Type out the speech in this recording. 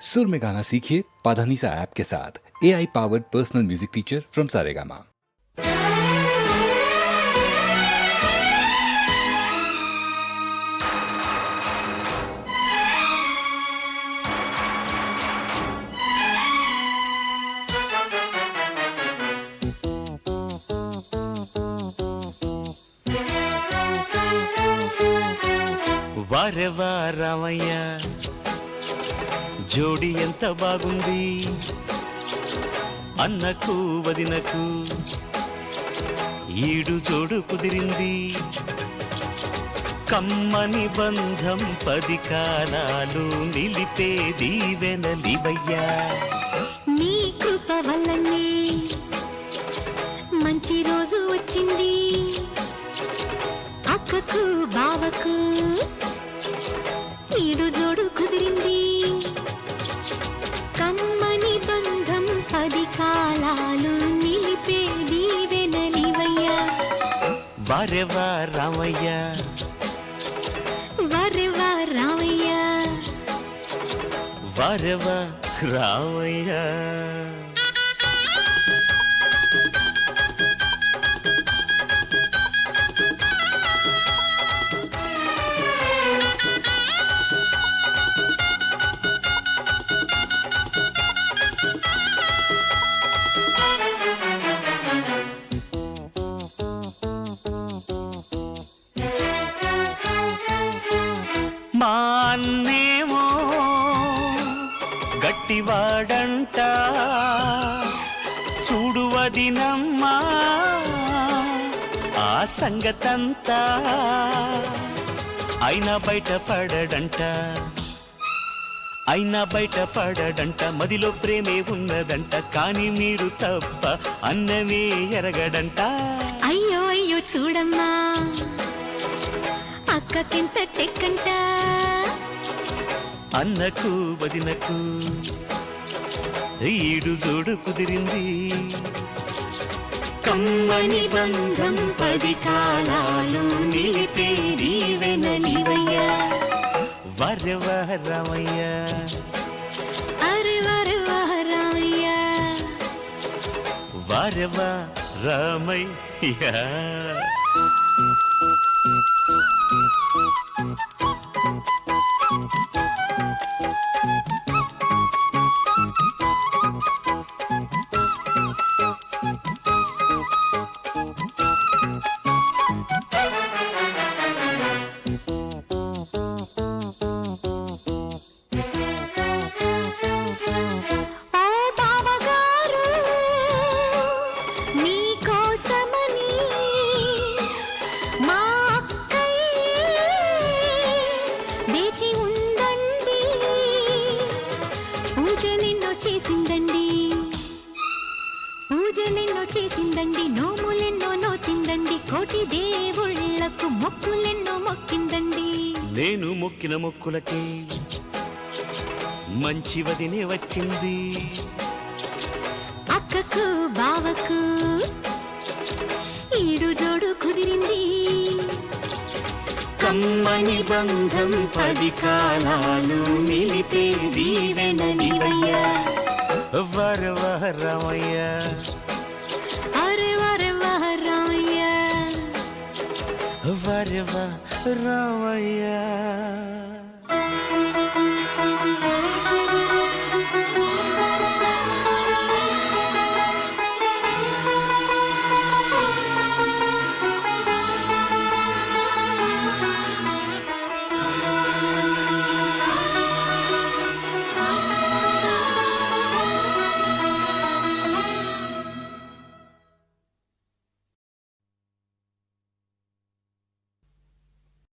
सुर में गाना सीखिए पाधानीसा ऐप के साथ। AI powered personal music teacher from Saregama. వారెవా రామయ్య జోడి ఎంత బాగుంది, అన్నకు వదినకు ఈడు జోడు కుదిరింది. కమ్మని బంధం 10 కాలాలు నిలిపే దీవెనలివయ్యా. నీ కృప వల్లనే మంచి రోజు వచ్చింది. అక్కకు బావకు ఈడు జోడు కుదిరింది. కమ్మని బంధం 10 కాలాలు నిలిపే దీవెనలివయ్యా. వారెవా రామయ్య వరెవా రామయ్య వారెవా రామయ్య. మా అన్నేమో గట్టివాడంట, చూడు వదినమ్మా ఆ సంగతంతా. అయినా బయటపడడంట, మదిలో ప్రేమే ఉన్నదంట. కానీ మీరు తప్ప అన్నమే ఎరగడంట. అయ్యో అయ్యో చూడమ్మా అక్కకింత టెక్కంట. అన్నకు వదినకు ఈడు జోడు కుదిరింది. కమ్మని బంధం 10 కాలాలు నిలిపే దీవెనలివయ్యా. వారెవా రామయ్య అరే వరెవా రామయ్య వారెవా రామయ్య. పూజలెన్నో చేసిందండి, నోములెన్నో నోచిందండి. కోటి దేవుళ్ళకు మొక్కులెన్నో మొక్కిందండి. నేను మొక్కిన మొక్కులకి మంచి వదినే వచ్చింది. అక్కకు బావకు ఈడు జోడు కుదిరింది. కమ్మని బంధం 10 కాలాలు నిలిపే దీవెనలివయ్యా. వరెవా రామయ్య అరే వరెవా రామయ్య వరెవా రామయ్య.